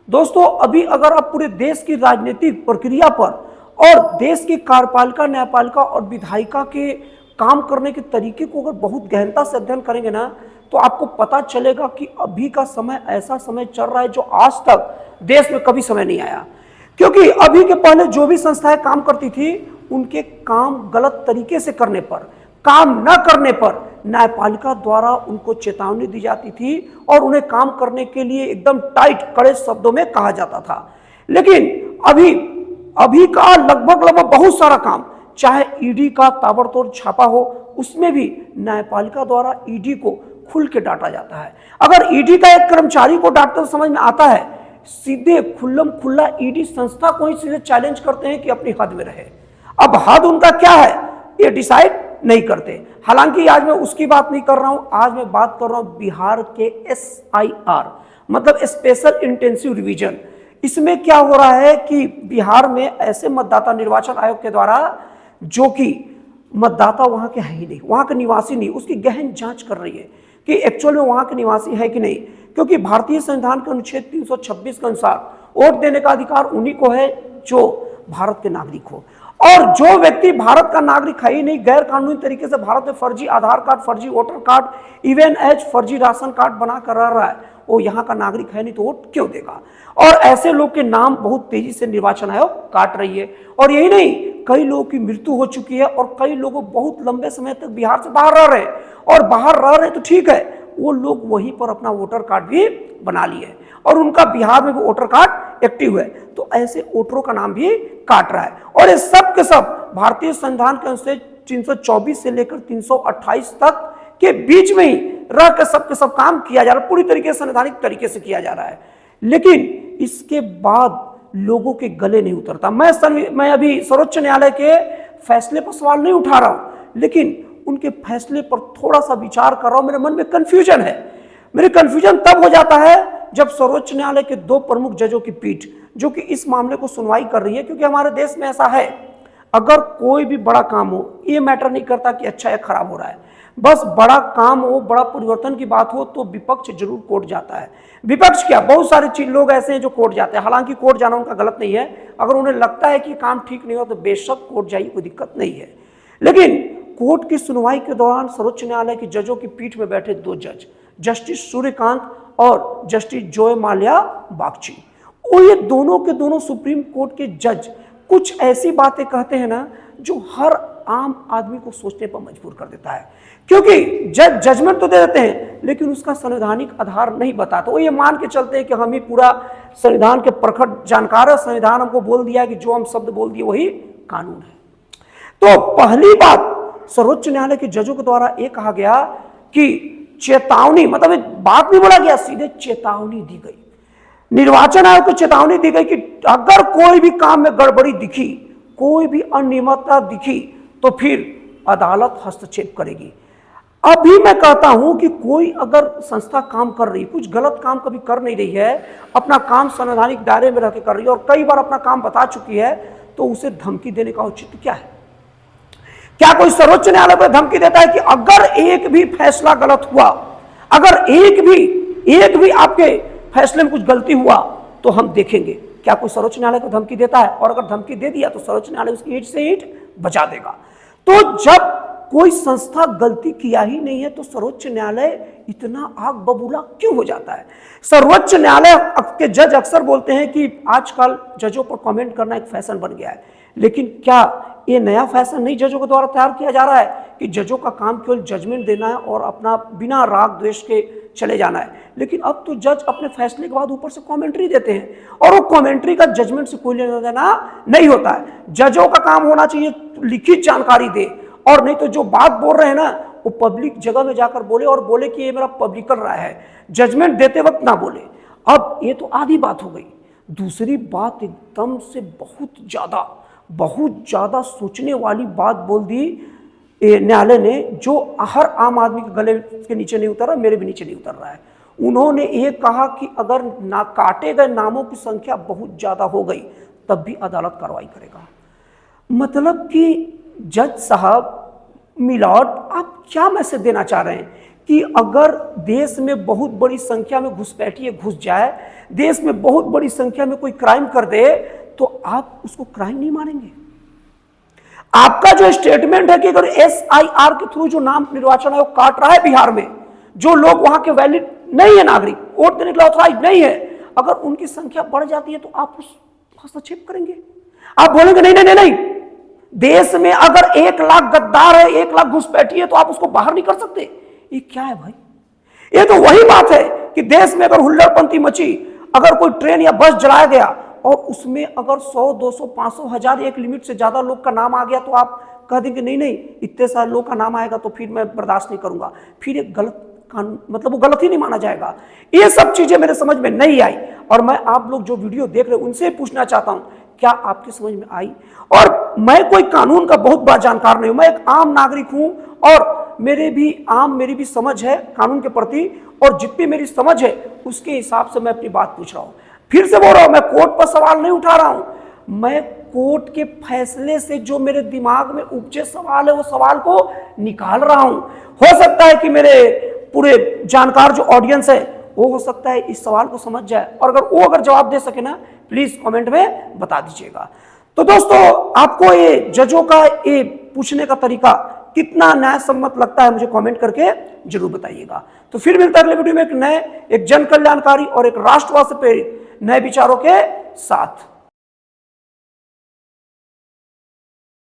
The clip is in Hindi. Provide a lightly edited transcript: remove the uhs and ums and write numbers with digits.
दोस्तों अभी अगर आप पूरे देश की राजनीतिक प्रक्रिया पर और देश की कार्यपालिका, न्यायपालिका और विधायिका के काम करने के तरीके को अगर बहुत गहनता से अध्ययन करेंगे ना, तो आपको पता चलेगा कि अभी का समय ऐसा समय चल रहा है जो आज तक देश में कभी समय नहीं आया। क्योंकि अभी के पहले जो भी संस्थाएं काम करती थी, उनके काम गलत तरीके से करने पर, काम न करने पर न्यायपालिका द्वारा उनको चेतावनी दी जाती थी और उन्हें काम करने के लिए एकदम टाइट, कड़े शब्दों में कहा जाता था। लेकिन अभी का लगभग बहुत सारा काम, चाहे ईडी का ताबड़तोड़ छापा हो, उसमें भी न्यायपालिका द्वारा ईडी को खुल के डांटा जाता है। अगर ईडी का एक कर्मचारी को डांटते तो समझ में आता है, सीधे खुल्लम खुल्ला ईडी संस्था को ही सीधे चैलेंज करते हैं कि अपनी हद में रहे। अब हद उनका क्या है ये डिसाइड नहीं करते। हालांकि आज मैं उसकी बात नहीं कर रहा हूं, आज मैं बात कर रहा हूं बिहार के SIR मतलब स्पेशल इंटेंसिव रिवीजन। इसमें क्या हो रहा है कि बिहार में ऐसे मतदाता निर्वाचन आयोग के द्वारा, जो कि मतदाता वहां के है ही नहीं, वहां के निवासी नहीं, उसकी गहन जांच कर रही है कि एक्चुअल में वहां के निवासी है कि नहीं। क्योंकि भारतीय संविधान के अनुच्छेद 326 के अनुसार वोट देने का अधिकार उन्हीं को है जो भारत के नागरिक हो। और जो व्यक्ति भारत का नागरिक है ही नहीं, गैर कानूनी तरीके से भारत में फर्जी आधार कार्ड, फर्जी वोटर कार्ड, इवन एज फर्जी राशन कार्ड बना कर रह रहा है, वो यहाँ का नागरिक है नहीं, तो वोट क्यों देगा। और ऐसे लोग के नाम बहुत तेजी से निर्वाचन आयोग काट रही है। और यही नहीं, कई लोगों की मृत्यु हो चुकी है और कई लोग बहुत लंबे समय तक बिहार से बाहर रह रहे हैं। और बाहर रह रहे तो ठीक है, वो लोग वहीं पर अपना वोटर कार्ड भी बना लिए और उनका बिहार में भी वोटर कार्ड एक्टिव है, तो ऐसे वोटरों का नाम भी काट रहा है। और ये सब के सब भारतीय संविधान के अनुच्छेद 324 से लेकर 328 तक के बीच में ही रह कर सब के सब काम किया जा रहा है, पूरी तरीके से संवैधानिक तरीके से किया जा रहा है। लेकिन इसके बाद लोगों के गले नहीं उतरता। मैं अभी सर्वोच्च न्यायालय के फैसले पर सवाल नहीं उठा रहा हूं, लेकिन उनके फैसले पर थोड़ा सा विचार कर रहा हूं। मेरे मन में कंफ्यूजन है। मेरी कंफ्यूजन तब हो जाता है जब सर्वोच्च न्यायालय के 2 प्रमुख जजों की पीठ, जो कि इस मामले को सुनवाई कर रही है, क्योंकि हमारे देश में ऐसा है, अगर कोई भी बड़ा काम हो, ये मैटर नहीं करता कि अच्छा या खराब हो रहा है, बस बड़ा काम हो, बड़ा परिवर्तन की बात हो, तो विपक्ष जरूर कोर्ट जाता है। विपक्ष क्या, बहुत सारे लोग ऐसे हैं जो कोर्ट जाते हैं। हालांकि कोर्ट जाना उनका गलत नहीं है, अगर उन्हें लगता है कि काम ठीक नहीं हो तो बेशक कोर्ट जाइए, कोई दिक्कत नहीं है। लेकिन कोर्ट की सुनवाई के दौरान सर्वोच्च न्यायालय की जजों की पीठ में बैठे 2 जज, जस्टिस सूर्यकांत और जस्टिस जोय माल्या बागची, और ये दोनों के दोनों सुप्रीम कोर्ट के जज कुछ ऐसी बातें कहते हैं ना, जो हर आम आदमी को सोचने पर मजबूर कर देता है। क्योंकि जज जजमेंट तो दे देते हैं, लेकिन उसका संवैधानिक आधार नहीं बताते। वो ये मान के चलते हैं कि हम ही पूरा संविधान के प्रखर जानकार है, संविधान हमको बोल दिया कि जो हम शब्द बोल दिए वही कानून है। तो पहली बात सर्वोच्च न्यायालय के जजों के द्वारा यह कहा गया कि चेतावनी, मतलब एक बात नहीं बोला गया, सीधे चेतावनी दी गई, निर्वाचन आयोग को चेतावनी दी गई कि अगर कोई भी काम में गड़बड़ी दिखी, कोई भी अनियमितता दिखी, तो फिर अदालत हस्तक्षेप करेगी। अभी मैं कहता हूं कि कोई अगर संस्था काम कर रही, कुछ गलत काम कभी कर नहीं रही है, अपना काम संवैधानिक दायरे में रहकर कर रही है और कई बार अपना काम बता चुकी है, तो उसे धमकी देने का औचित्य क्या है? क्या कोई सर्वोच्च न्यायालय को धमकी देता है कि अगर एक भी फैसला गलत हुआ, अगर एक भी आपके फैसले में कुछ गलती हुआ तो हम देखेंगे? क्या कोई सर्वोच्च न्यायालय को धमकी देता है? और अगर धमकी दे दिया तो सर्वोच्च न्यायालय उसकी ईंट से ईंट बचा देगा। तो जब कोई संस्था गलती किया ही नहीं है, तो सर्वोच्च न्यायालय इतना आग बबूला क्यों हो जाता है? सर्वोच्च न्यायालय के जज अक्सर बोलते हैं कि आजकल जजों पर कमेंट करना एक फैशन बन गया है, लेकिन क्या ये नया फैशन नहीं जजों के द्वारा तैयार किया जा रहा है कि जजों का काम केवल जजमेंट देना है और अपना बिना राग द्वेष के चले जाना है? लेकिन अब तो जज अपने फैसले के बाद ऊपर से कमेंट्री देते हैं और वो कमेंट्री का जजमेंट से कोई लेना देना नहीं होता है। जजों का काम होना चाहिए लिखित जानकारी दे, और नहीं तो जो बात बोल रहे हैं ना, वो पब्लिक जगह में जाकर बोले और बोले कि ये मेरा पब्लिकल राय है, जजमेंट देते वक्त ना बोले। अब ये तो आधी बात हो गई। दूसरी बात एकदम से बहुत ज्यादा सोचने वाली बात बोल दी न्यायालय ने, जो हर आम आदमी के गले के नीचे नहीं उतर रहा, मेरे भी नीचे नहीं उतर रहा है। उन्होंने ये कहा कि अगर ना काटे गए नामों की संख्या बहुत ज्यादा हो गई, तब भी अदालत कार्रवाई करेगा। मतलब कि जज साहब, मिलॉर्ड, आप क्या मैसेज देना चाह रहे हैं कि अगर देश में बहुत बड़ी संख्या में घुसपैठिए घुस जाए, देश में बहुत बड़ी संख्या में कोई क्राइम कर दे, तो आप उसको क्राइम नहीं मानेंगे। आपका जो स्टेटमेंट है कि अगर SIR के थ्रू जो नाम निर्वाचन आयोग काट रहा है बिहार में, जो लोग वहां के वैलिड नहीं है, नागरिक वोट देने के लिए ऑथराइज नहीं है, अगर उनकी संख्या बढ़ जाती है तो आप उस हस्तक्षेप करेंगे। आप बोलेंगे नहीं नहीं नहीं नहीं, देश में अगर 1 लाख गद्दार है, 1 लाख घुसपैठी है, तो आप उसको बाहर नहीं कर सकते। ये क्या है भाई? ये तो वही बात है कि देश में अगर हुल्लड़पंथी मची, अगर कोई ट्रेन या बस जलाया गया और उसमें अगर 100, 200, 500, 1000, एक लिमिट से ज्यादा लोग का नाम आ गया, तो आप कह देंगे नहीं नहीं, इतने सारे लोग का नाम आएगा तो फिर मैं बर्दाश्त नहीं करूंगा, फिर एक गलत कानून, मतलब वो गलत ही नहीं माना जाएगा। ये सब चीजें मेरे समझ में नहीं आई, और मैं आप लोग जो वीडियो देख रहे हैं उनसे पूछना चाहता हूं, क्या आपकी समझ में आई? और मैं कोई कानून का बहुत बड़ा जानकार नहीं हूं, मैं एक आम नागरिक हूं, और मेरी भी समझ है कानून के प्रति, और जितनी मेरी समझ है उसके हिसाब से मैं अपनी बात पूछ रहा हूं। फिर से बोल रहा हूं, मैं कोर्ट पर सवाल नहीं उठा रहा हूं, मैं कोर्ट के फैसले से जो मेरे दिमाग में उपजे सवाल है वो सवाल को निकाल रहा हूं। हो सकता है कि मेरे पूरे जानकार जो ऑडियंस है वो हो सकता है इस सवाल को समझ जाए, और अगर जवाब दे सके ना, प्लीज कमेंट में बता दीजिएगा। तो दोस्तों, आपको ये जजों का ये पूछने का तरीका कितना न्याय सम्मत लगता है, मुझे कमेंट करके जरूर बताइएगा। तो फिर मिलता है अगले वीडियो में एक जन कल्याणकारी और एक राष्ट्रवाद से प्रेरित नए विचारों के साथ।